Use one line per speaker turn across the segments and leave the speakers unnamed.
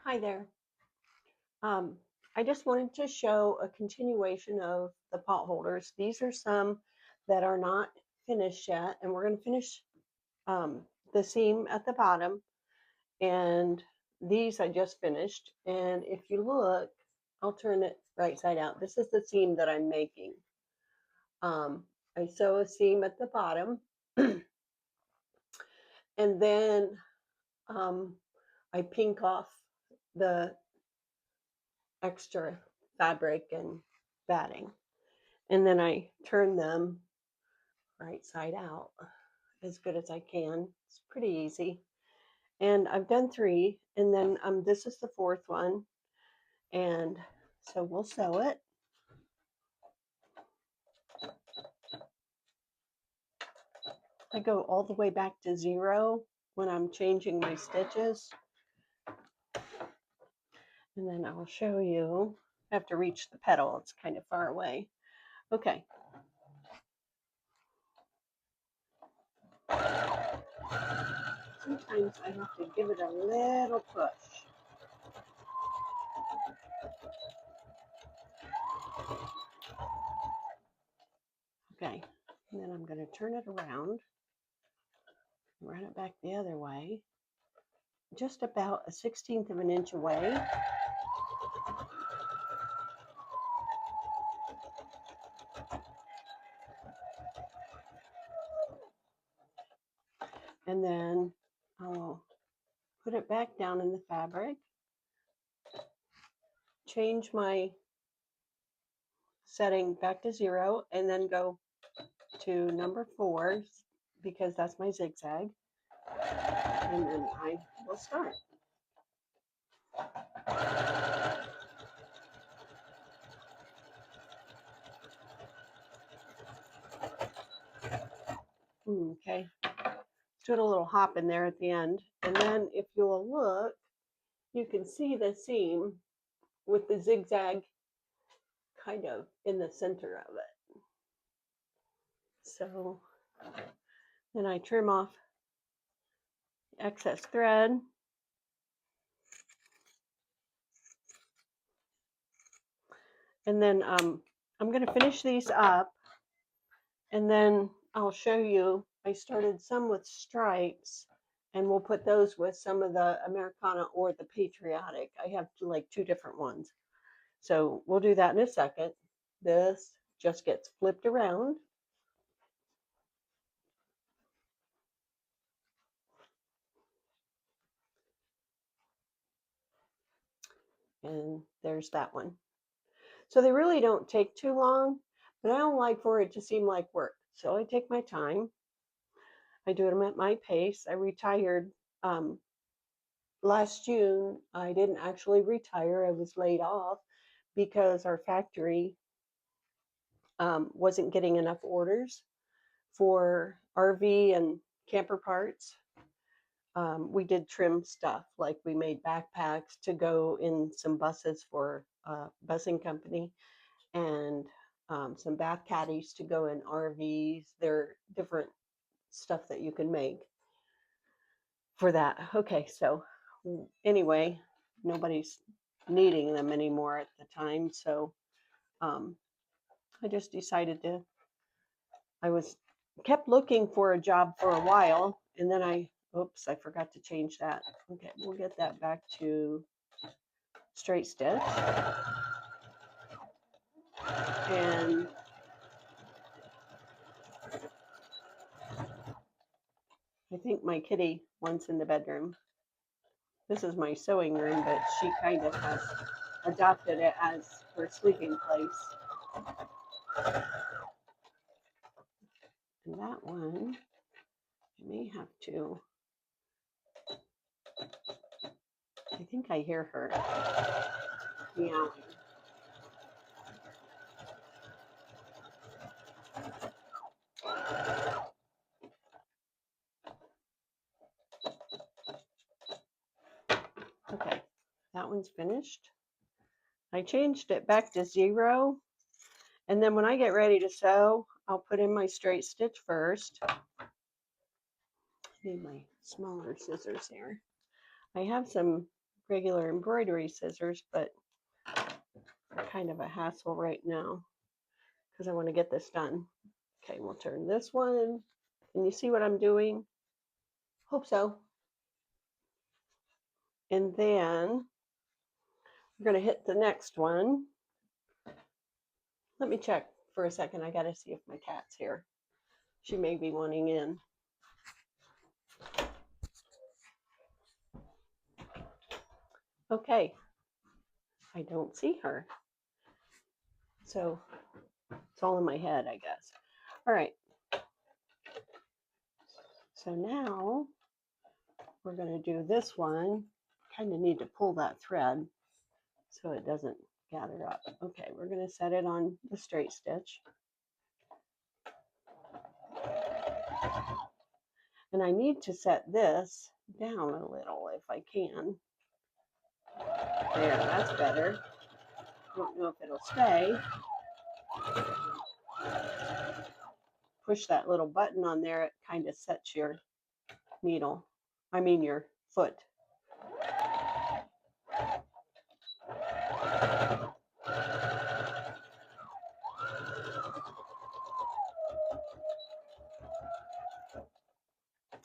Hi there. Um, I just wanted to show a continuation of the pot holders. These are some that are not finished yet, and we're going to finish um, the seam at the bottom. And these I just finished. And if you look, I'll turn it right side out. This is the seam that I'm making. I sew a seam at the bottom, and then um, I pink off the extra fabric and batting. And then I turn them right side out as good as I can. It's pretty easy. And I've done three, and then this is the fourth one. And so we'll sew it. I go all the way back to 0 when I'm changing my stitches. And then I'll show you. I have to reach the petal, it's kind of far away. Okay. Sometimes I have to give it a little push. Okay, and then I'm going to turn it around, run it back the other way, just about a 1/16 of an inch away. And then I'll put it back down in the fabric, change my setting back to 0, and then go to number 4 because that's my zigzag. And then I will start. Okay, did a little hop in there at the end. And then if you'll look, you can see the seam with the zigzag kind of in the center of it. So then I trim off excess thread. And then I'm going to finish these up, and then I'll show you. I started some with stripes, and we'll put those with some of the Americana or the Patriotic. I have like 2 different ones. So we'll do that in a second. This just gets flipped around. And there's that one. So they really don't take too long, but I don't like for it to seem like work. So I take my time. I do them at my pace. I retired last June. I didn't actually retire. I was laid off because our factory wasn't getting enough orders for RV and camper parts. We did trim stuff, like we made backpacks to go in some buses for a busing company, and some bath caddies to go in RVs. There are different stuff that you can make for that. Okay, so anyway, nobody's needing them anymore at the time, so I just decided to. I was kept looking for a job for a while, and then oops, I forgot to change that. Okay, we'll get that back to straight stitch. And I think my kitty wants in the bedroom. This is my sewing room, but she kind of has adopted it as her sleeping place. And that one, I may have to. I think I hear her meowing. Okay, that one's finished. I changed it back to 0. And then when I get ready to sew, I'll put in my straight stitch first. Need my smaller scissors here. I have some regular embroidery scissors, but they're kind of a hassle right now because I want to get this done. Okay, we'll turn this one. Can you see what I'm doing? Hope so. And then we're going to hit the next one. Let me check for a second. I got to see if my cat's here. She may be wanting in. Okay, I don't see her. So it's all in my head, I guess. All right. So now we're going to do this one. Kind of need to pull that thread so it doesn't gather up. Okay, we're going to set it on the straight stitch. And I need to set this down a little if I can. There, that's better. Don't know if it'll stay. Push that little button on there, it kind of sets your needle. I mean your foot.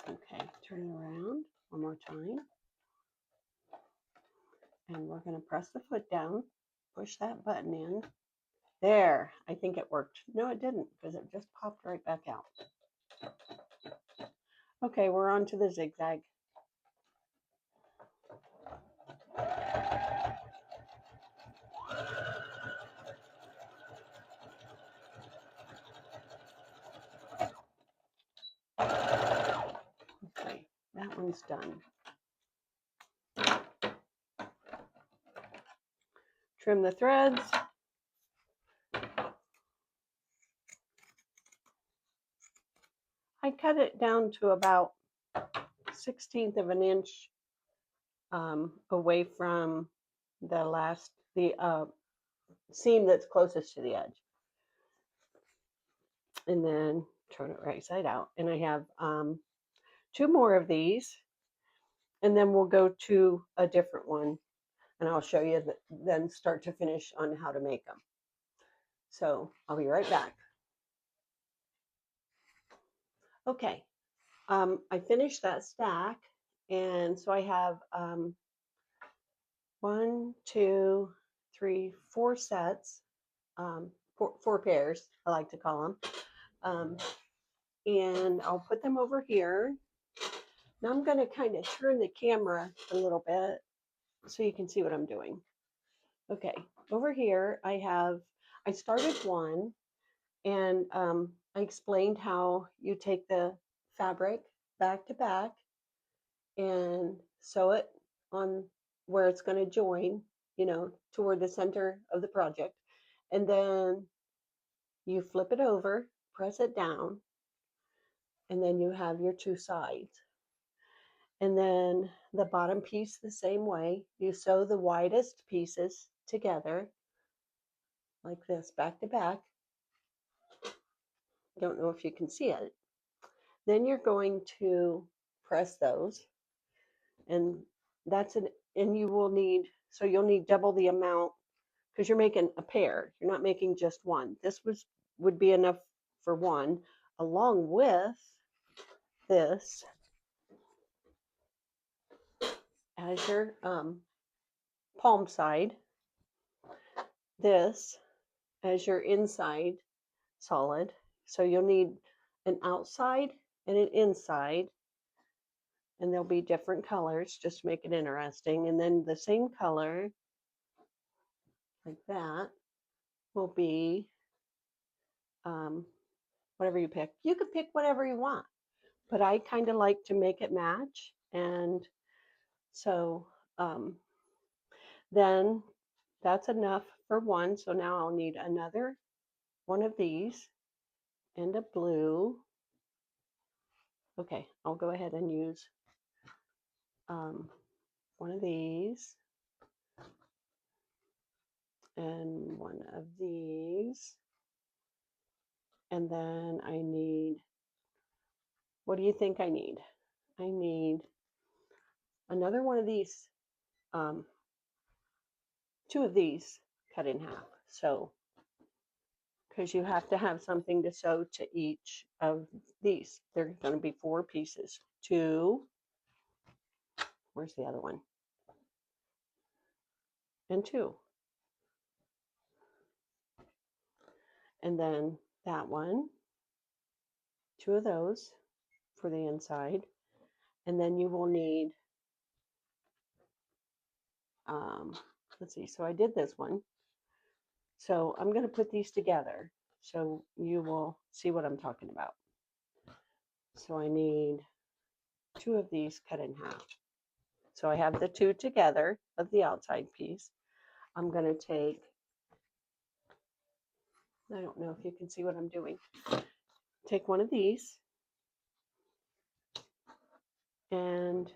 Okay, turn it around one more time. And we're going to press the foot down, push that button in. There, I think it worked. No, it didn't because it just popped right back out. Okay, we're on to the zigzag. Okay, that one's done. Trim the threads. I cut it down to about 1/16 of an inch away from the seam that's closest to the edge. And then turn it right side out. And I have 2 more of these. And then we'll go to a different one. And I'll show you then start to finish on how to make them. So I'll be right back. Okay, I finished that stack. And so I have 1, 2, 3, 4 sets, 4 pairs, I like to call them. And I'll put them over here. Now I'm going to kind of turn the camera a little bit so you can see what I'm doing. Okay, over here I started one, and I explained how you take the fabric back to back and sew it on where it's going to join, toward the center of the project. And then you flip it over, press it down, and then you have your 2 sides. And then the bottom piece the same way. You sew the widest pieces together like this, back to back. Don't know if you can see it. Then you're going to press those, and you will need, so you'll need double the amount because you're making a pair. You're not making just one. This would be enough for one, along with this as your palm side, this as your inside solid. So you'll need an outside and an inside, and there'll be different colors just to make it interesting. And then the same color, like that, will be whatever you pick. You could pick whatever you want, but I kind of like to make it match. And so then that's enough for one. So now I'll need another one of these and a blue. Okay, I'll go ahead and use one of these and one of these. And then I need, what do you think I need? I need another one of these two of these cut in half. So, because you have to have something to sew to each of these. They're going to be 4 pieces. 2, where's the other one? And 2. And then that one, 2 of those for the inside. And then you will need, let's see, so I did this one. So I'm going to put these together so you will see what I'm talking about. So I need 2 of these cut in half. So I have the 2 together of the outside piece. I'm going to take, I don't know if you can see what I'm doing. Take one of these and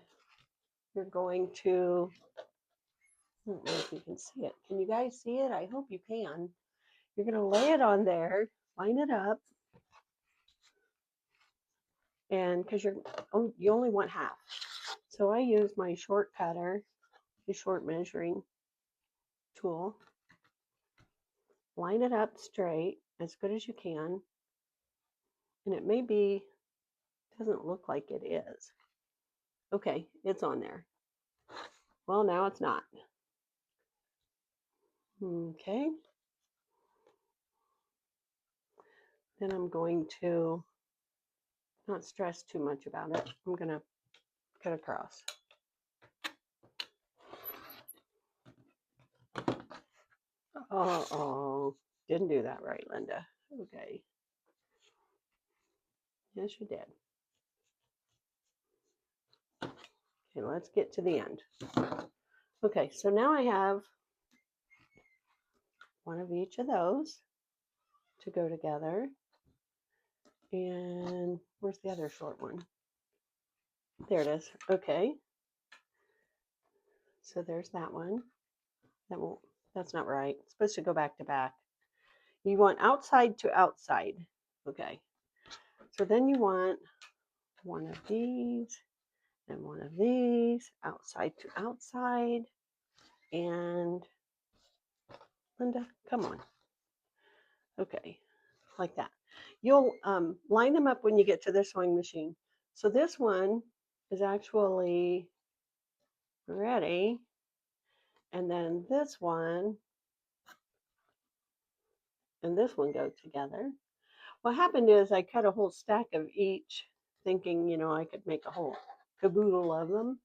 you're going to, I don't know if you can see it. Can you guys see it? I hope you can. You're going to lay it on there, line it up, and because you only want half. So I use my short cutter, the short measuring tool. Line it up straight as good as you can. And it may be, doesn't look like it is. Okay, it's on there. Well, now it's not. Okay. Then I'm going to not stress too much about it. I'm going to cut across. Oh, didn't do that right, Linda. Okay. Yes, you did. Okay, let's get to the end. Okay, so now I have one of each of those to go together. And where's the other short one? There it is. Okay. So there's that one. That's not right. It's supposed to go back to back. You want outside to outside. Okay. So then you want one of these and one of these, outside to outside. And Linda, come on. Okay, like that. You'll line them up when you get to the sewing machine. So this one is actually ready. And then this one and this one go together. What happened is I cut a whole stack of each, thinking, I could make a whole caboodle of them.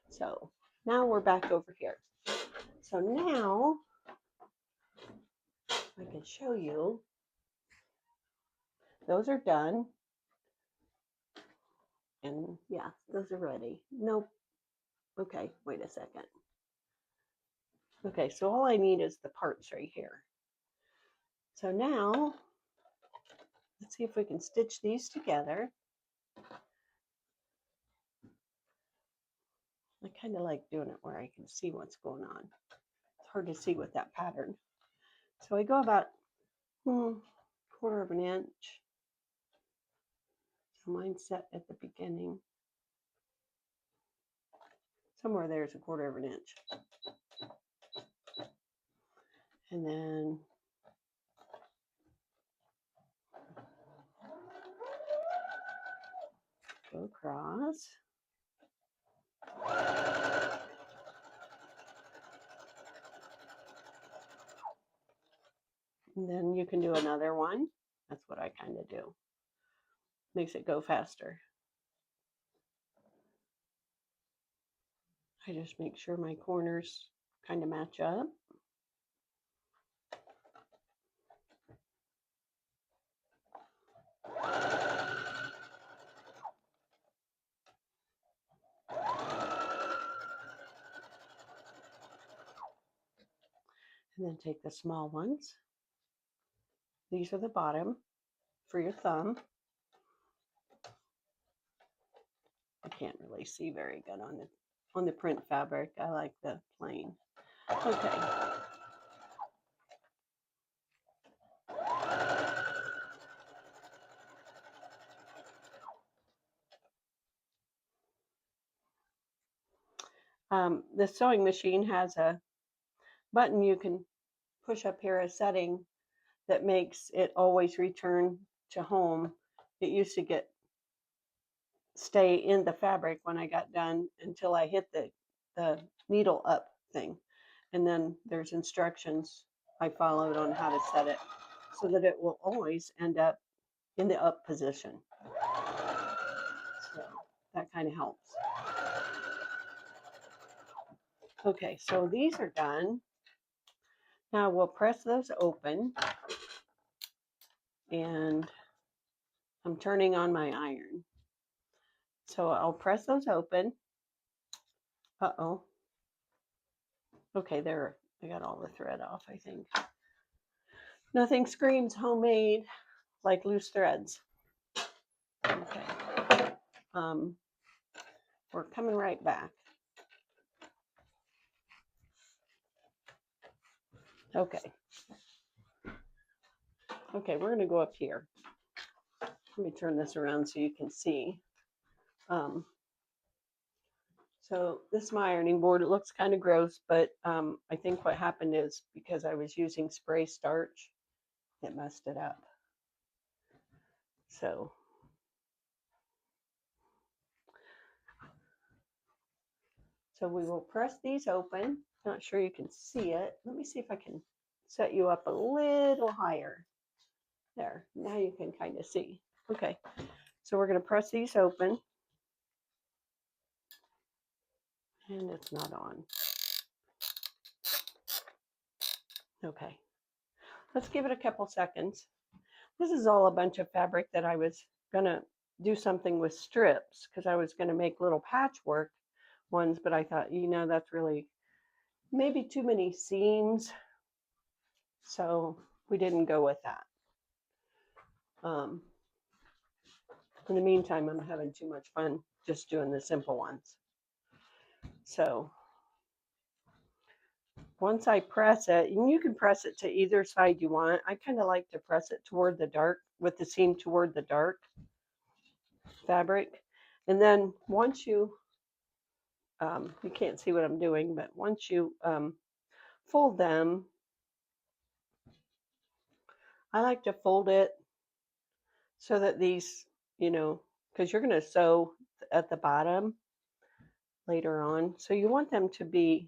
So now we're back over here. So now I can show you. Those are done. And yeah, those are ready. Nope. Okay, wait a second. Okay, so all I need is the parts right here. So now, let's see if we can stitch these together. I kind of like doing it where I can see what's going on. It's hard to see with that pattern. So I go about 1/4 of an inch. So mine's set at the beginning. Somewhere there's 1/4 of an inch. And then go across. And then you can do another one. That's what I kind of do. Makes it go faster. I just make sure my corners kind of match up. And then take the small ones. These are the bottom for your thumb. I can't really see very good on the print fabric. I like the plain. Okay. The sewing machine has a button you can push up here, a setting that makes it always return to home. It used to stay in the fabric when I got done until I hit the needle up thing. And then there's instructions I followed on how to set it so that it will always end up in the up position. So that kind of helps. Okay, so these are done. Now we'll press those open, and I'm turning on my iron. So I'll press those open. Uh-oh. Okay, there, I got all the thread off, I think. Nothing screams homemade like loose threads. Okay. We're coming right back. Okay. Okay, we're gonna go up here. Let me turn this around so you can see. So this is my ironing board. It looks kind of gross, but I think what happened is because I was using spray starch, it messed it up. So we will press these open. Not sure you can see it. Let me see if I can set you up a little higher. There, now you can kind of see. Okay, so we're going to press these open. And it's not on. Okay, let's give it a couple seconds. This is all a bunch of fabric that I was going to do something with strips because I was going to make little patchwork ones, but I thought, that's really maybe too many seams. So we didn't go with that. In the meantime, I'm having too much fun just doing the simple ones. So once I press it, and you can press it to either side you want. I kind of like to press it toward the dark, with the seam toward the dark fabric. And then once you can't see what I'm doing, but once you fold them, I like to fold it so that these, because you're going to sew at the bottom later on. So you want them to be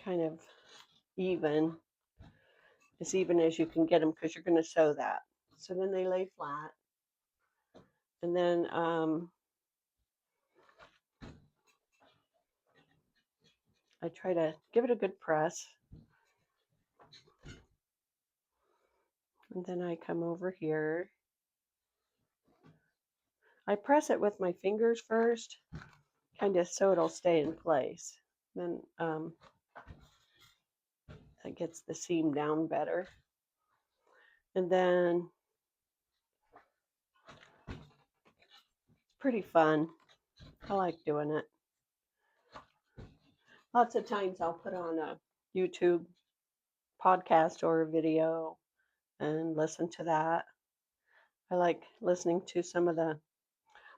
kind of even, as even as you can get them, because you're going to sew that. So then they lay flat. And then I try to give it a good press. And then I come over here. I press it with my fingers first, kind of so it'll stay in place. Then that gets the seam down better. And then it's pretty fun. I like doing it. Lots of times I'll put on a YouTube podcast or a video and listen to that. I like listening to some of the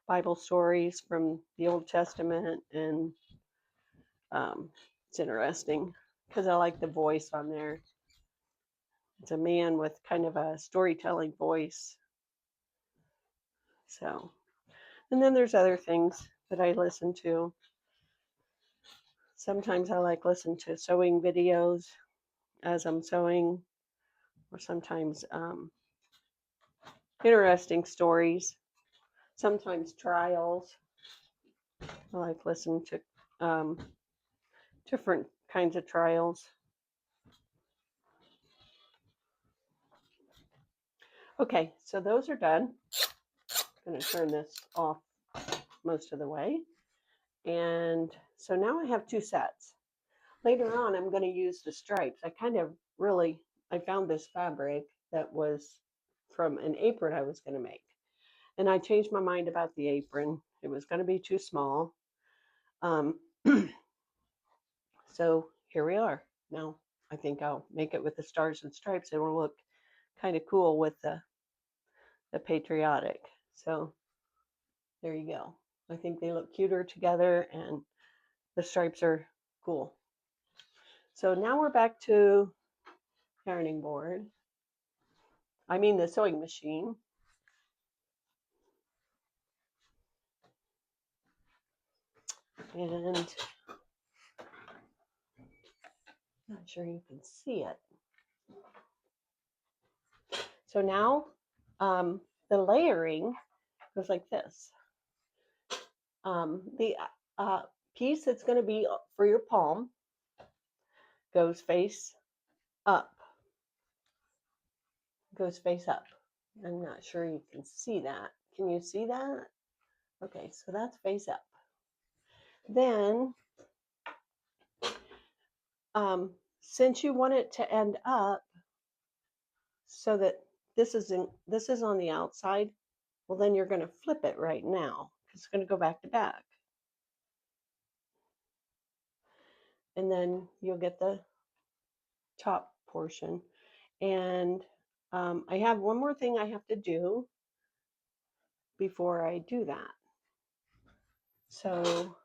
Bible stories from the Old Testament, and it's interesting because I like the voice on there. It's a man with kind of a storytelling voice. So, and then there's other things that I listen to. Sometimes I like listen to sewing videos as I'm sewing, or sometimes interesting stories, sometimes trials. I like listening to different kinds of trials. Okay, so those are done. I'm going to turn this off most of the way. And so now I have two sets. Later on, I'm going to use the stripes. I found this fabric that was from an apron I was going to make. And I changed my mind about the apron. It was going to be too small. So here we are. Now I think I'll make it with the stars and stripes. It will look kind of cool with the patriotic. So there you go. I think they look cuter together and the stripes are cool. So now we're back to ironing board. I mean the sewing machine. And not sure you can see it. So now the layering goes like this. The piece that's going to be for your palm goes face up. Goes face up. I'm not sure you can see that. Can you see that? Okay, so that's face up. Then, since you want it to end up so that this is on the outside, well, then you're going to flip it right now because it's going to go back to back. And then you'll get the top portion. And I have one more thing I have to do before I do that. So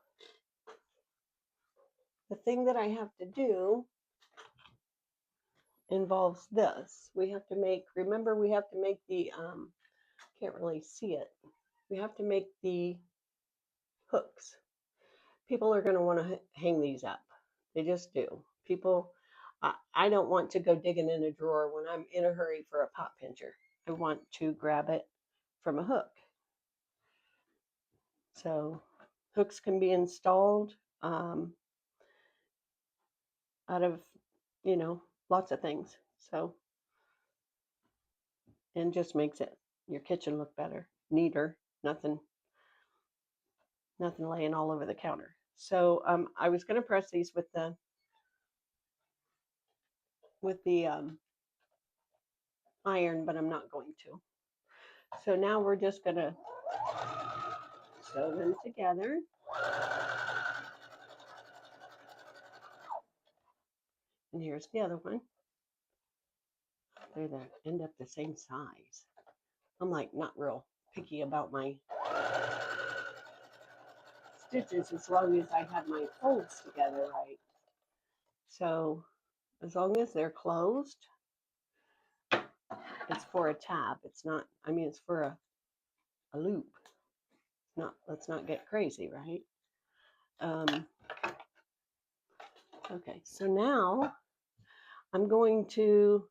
the thing that I have to do involves this. We have to make, remember, we have to make the, can't really see it. We have to make the hooks. People are going to want to hang these up. They just do. People, I don't want to go digging in a drawer when I'm in a hurry for a pop pincher. I want to grab it from a hook. So hooks can be installed out of, lots of things. So, and just makes it your kitchen look better, neater, nothing laying all over the counter. So I was going to press these with the iron, but I'm not going to. So now we're just going to sew them together. And here's the other one. They're the end up the same size. I'm like not real picky about my stitches as long as I have my folds together right. So as long as they're closed, it's for a tab. It's not, I mean, it's for a loop. Not, let's not get crazy, right? Okay, so now I'm going to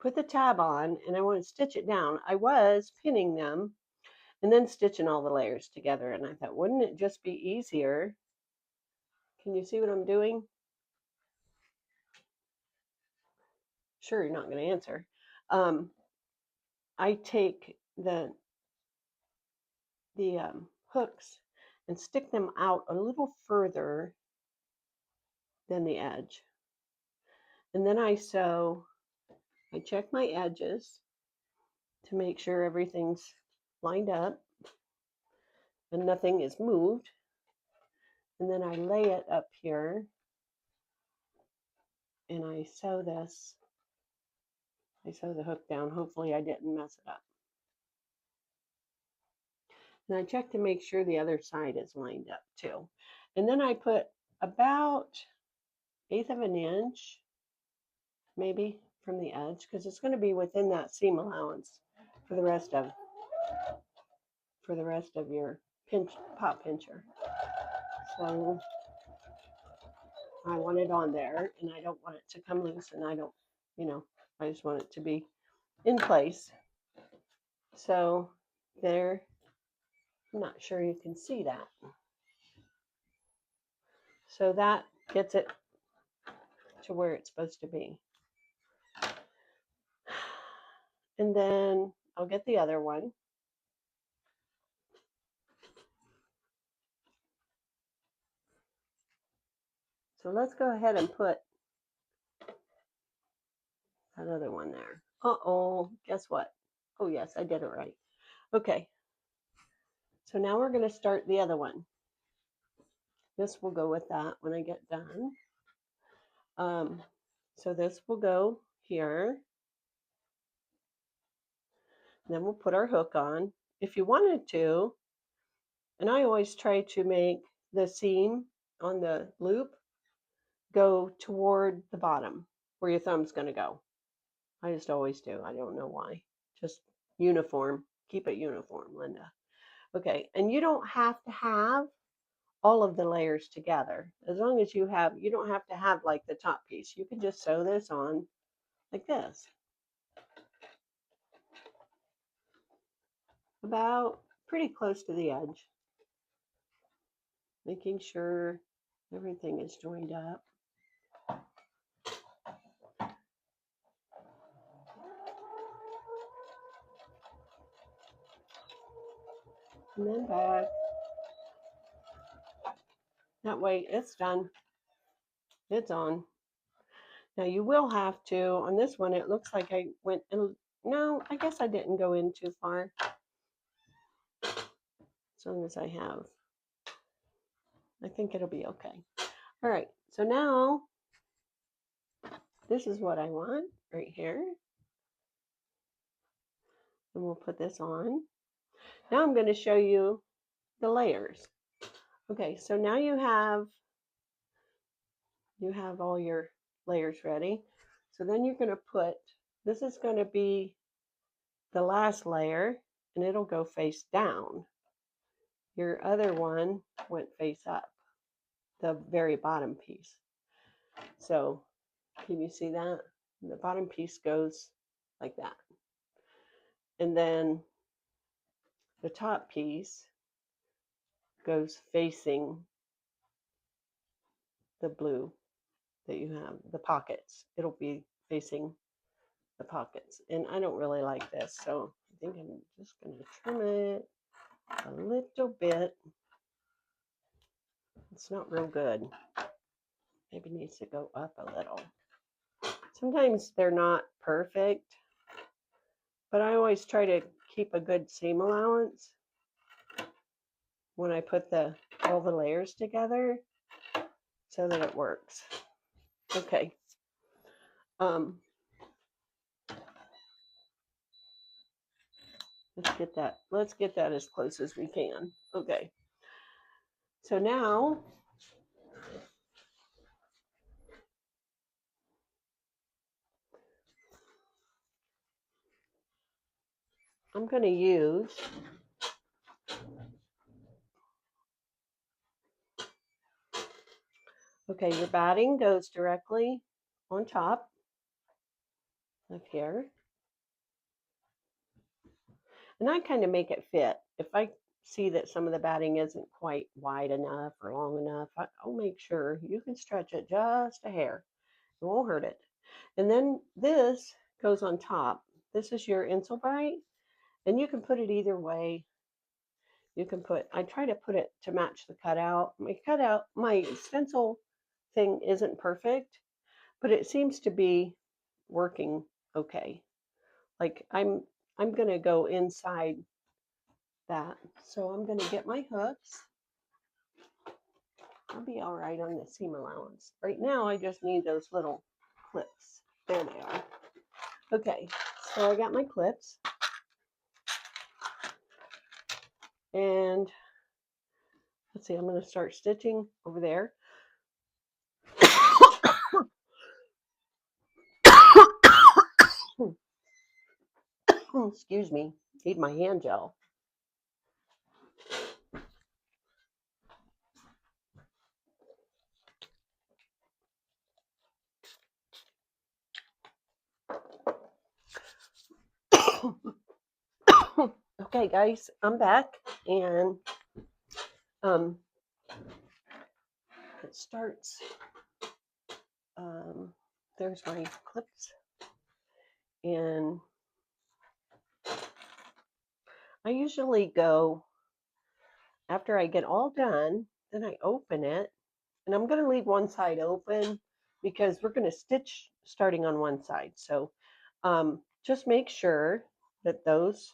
put the tab on and I want to stitch it down. I was pinning them and then stitching all the layers together. And I thought, wouldn't it just be easier? Can you see what I'm doing? Sure, you're not going to answer. I take the hooks and stick them out a little further than the edge. And then I check my edges to make sure everything's lined up and nothing is moved. And then I lay it up here and I sew this. I sew the hook down. Hopefully I didn't mess it up. And I check to make sure the other side is lined up too. And then I put about 1/8 of an inch, maybe, from the edge, because it's going to be within that seam allowance for the rest of your pop pincher. So I want it on there, and I don't want it to come loose, and I don't, I just want it to be in place. So there, I'm not sure you can see that. So that gets it to where it's supposed to be. And then I'll get the other one. So let's go ahead and put that other one there. Uh-oh, guess what? Oh, yes, I did it right. Okay. So now we're going to start the other one. This will go with that when I get done. So this will go here. Then we'll put our hook on. If you wanted to, And I always try to make the seam on the loop go toward the bottom where your thumb's going to go. I just always do. I don't know why. Just uniform. Keep it uniform, Linda. Okay, and you don't have to have all of the layers together. As long as you don't have to have like the top piece. You can just sew this on like this. About pretty close to the edge. Making sure everything is joined up. And then back. That way it's done. It's on. Now you will have to, on this one, it looks like I went, no, I guess I didn't go in too far. As long as I have, I think it'll be okay. All right, so now this is what I want right here. And we'll put this on. Now I'm going to show you the layers. Okay, so now you have all your layers ready. So then you're going to put, this is going to be the last layer, and it'll go face down. Your other one went face up, the very bottom piece. So can you see that? The bottom piece goes like that. And then the top piece goes facing the blue that you have, the pockets. It'll be facing the pockets. And I don't really like this, so I think I'm just going to trim it a little bit. It's not real good. Maybe needs to go up a little. Sometimes they're not perfect, but I always try to keep a good seam allowance when I put all the layers together so that it works. Okay. Let's get that as close as we can. Okay. So now I'm going to use your batting goes directly on top of here. And I kind of make it fit. If I see that some of the batting isn't quite wide enough or long enough, I'll make sure. You can stretch it just a hair. It won't hurt it. And then this goes on top. This is your Insulbrite, and you can put it either way. I try to put it to match the cutout. My stencil thing isn't perfect, but it seems to be working okay. Like I'm going to go inside that. So I'm going to get my hooks. I'll be all right on the seam allowance. Right now, I just need those little clips. There they are. Okay, so I got my clips. And let's see, I'm going to start stitching over there. Excuse me, need my hand gel. Okay, guys, I'm back, and it starts. There's my clips, and I usually go after I get all done. Then I open it, and I'm going to leave one side open because we're going to stitch starting on one side. So just make sure that those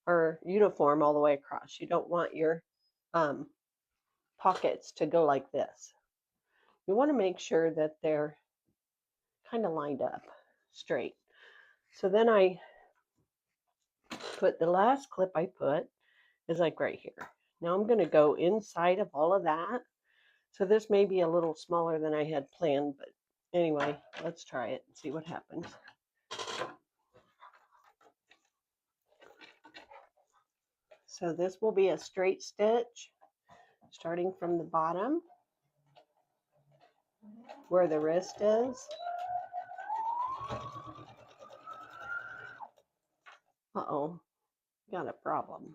are uniform all the way across. You don't want your pockets to go like this. You want to make sure that they're kind of lined up straight. So then I put the last clip I put is like right here. Now I'm going to go inside of all of that. So this may be a little smaller than I had planned, but anyway, let's try it and see what happens. So this will be a straight stitch, starting from the bottom where the wrist is. Uh-oh, got a problem.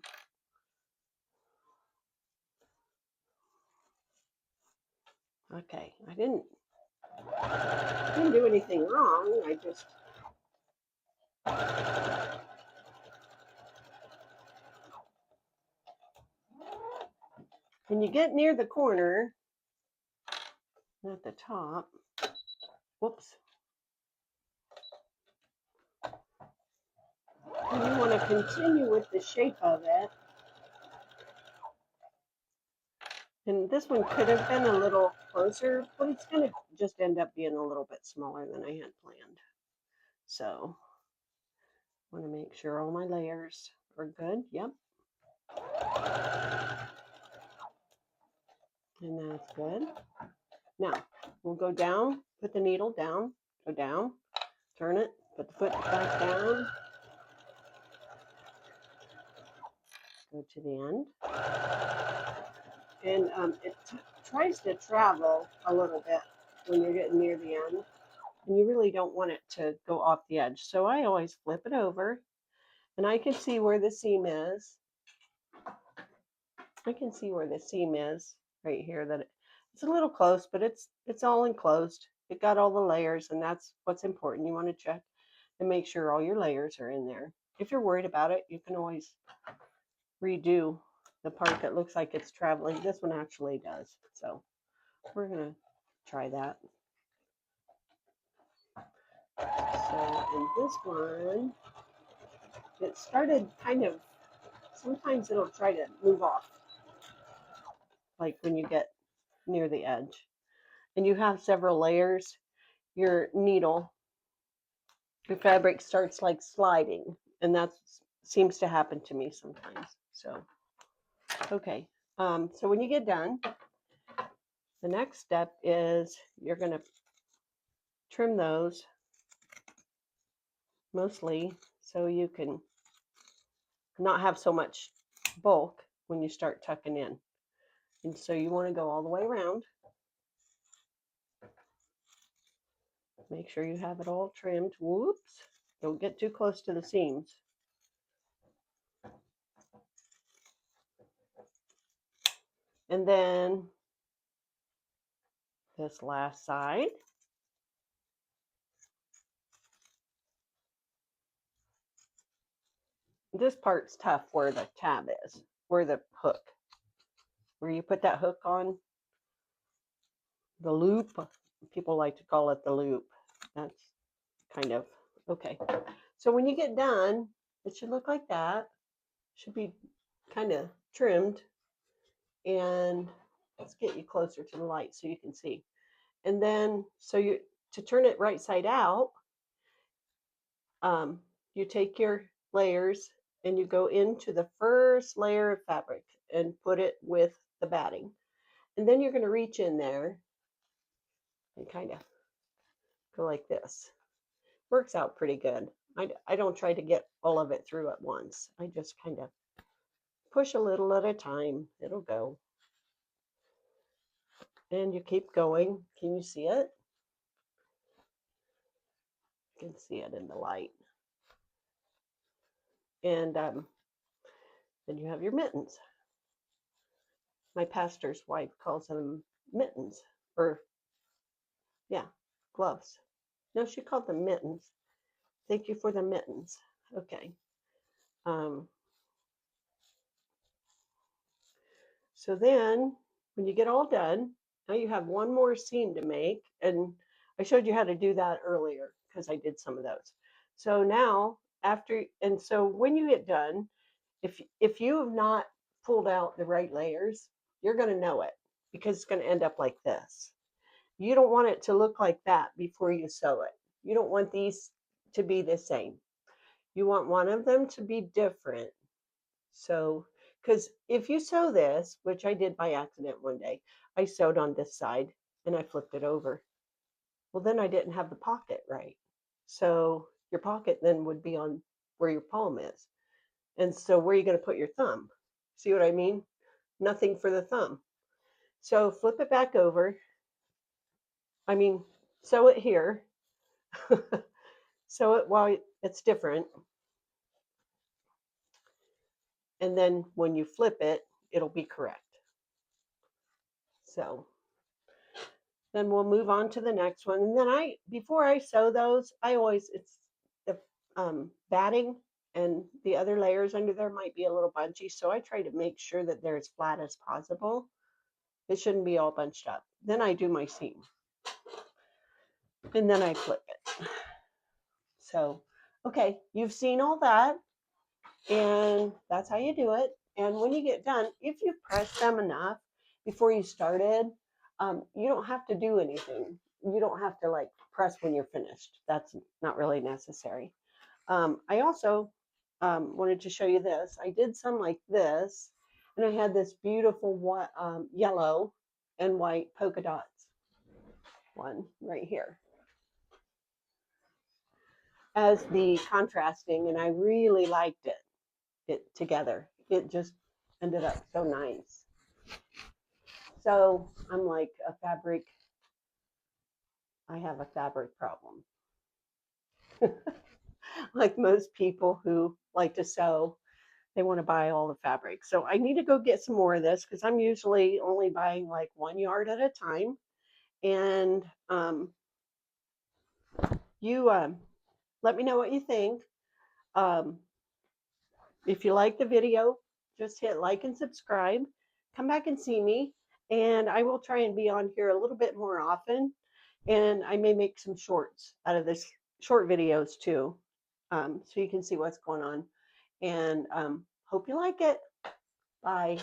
Okay, I didn't do anything wrong. I just when you get near the corner at the top, whoops, and you want to continue with the shape of it. And this one could have been a little closer, but it's going to just end up being a little bit smaller than I had planned. So I want to make sure all my layers are good. Yep. And that's good. Now we'll go down, put the needle down, go down, turn it, put the foot back down, go to the end. And it tries to travel a little bit when you're getting near the end. And you really don't want it to go off the edge. So I always flip it over and I can see where the seam is. I can see where the seam is right here, that it's a little close, but it's all enclosed. It got all the layers, and that's what's important. You want to check and make sure all your layers are in there. If you're worried about it, you can always redo the part that looks like it's traveling. This one actually does. So we're going to try that. So in this one, it started kind of, sometimes it'll try to move off, like when you get near the edge. And you have several layers, your needle, your fabric starts like sliding, and that seems to happen to me sometimes. So, okay. So when you get done, the next step is you're going to trim those mostly so you can not have so much bulk when you start tucking in. And so you want to go all the way around. Make sure you have it all trimmed. Whoops. Don't get too close to the seams. And then this last side. This part's tough where the tab is, where the hook, where you put that hook on, the loop. People like to call it the loop. That's kind of, okay. So when you get done, it should look like that. Should be kind of trimmed. And let's get you closer to the light so you can see. And then, to turn it right side out, you take your layers and you go into the first layer of fabric and put it with the batting. And then you're going to reach in there and kind of go like this. Works out pretty good. I don't try to get all of it through at once. I just kind of push a little at a time. It'll go. And you keep going. Can you see it? You can see it in the light. And then you have your mittens. My pastor's wife calls them mittens, or yeah, gloves. No, she called them mittens. Thank you for the mittens. Okay. So then when you get all done, now you have one more seam to make. And I showed you how to do that earlier because I did some of those. So now so when you get done, if you have not pulled out the right layers, you're going to know it because it's going to end up like this. You don't want it to look like that before you sew it. You don't want these to be the same. You want one of them to be different. So, because if you sew this, which I did by accident one day, I sewed on this side and I flipped it over. Well, then I didn't have the pocket right. So your pocket then would be on where your palm is. And so where are you going to put your thumb? See what I mean? Nothing for the thumb. So flip it back over. I mean, sew it here. Sew it while it's different. And then when you flip it, it'll be correct. So then we'll move on to the next one. And then before I sew those, it's the batting and the other layers under there might be a little bunchy. So I try to make sure that they're as flat as possible. It shouldn't be all bunched up. Then I do my seam. And then I flip it. So, okay, you've seen all that. And that's how you do it. And when you get done, if you press them enough before you started, you don't have to do anything. You don't have to like press when you're finished. That's not really necessary. I also wanted to show you this. I did some like this, and I had this beautiful yellow and white polka dots one right here as the contrasting, and I really liked it together. It just ended up so nice. So I'm like I have a fabric problem. Like most people who like to sew, they want to buy all the fabric. So I need to go get some more of this because I'm usually only buying like 1 yard at a time. And you let me know what you think. Um, if you like the video, just hit like and subscribe. Come back and see me. And I will try and be on here a little bit more often. And I may make some shorts out of this, short videos too, so you can see what's going on. And hope you like it. Bye.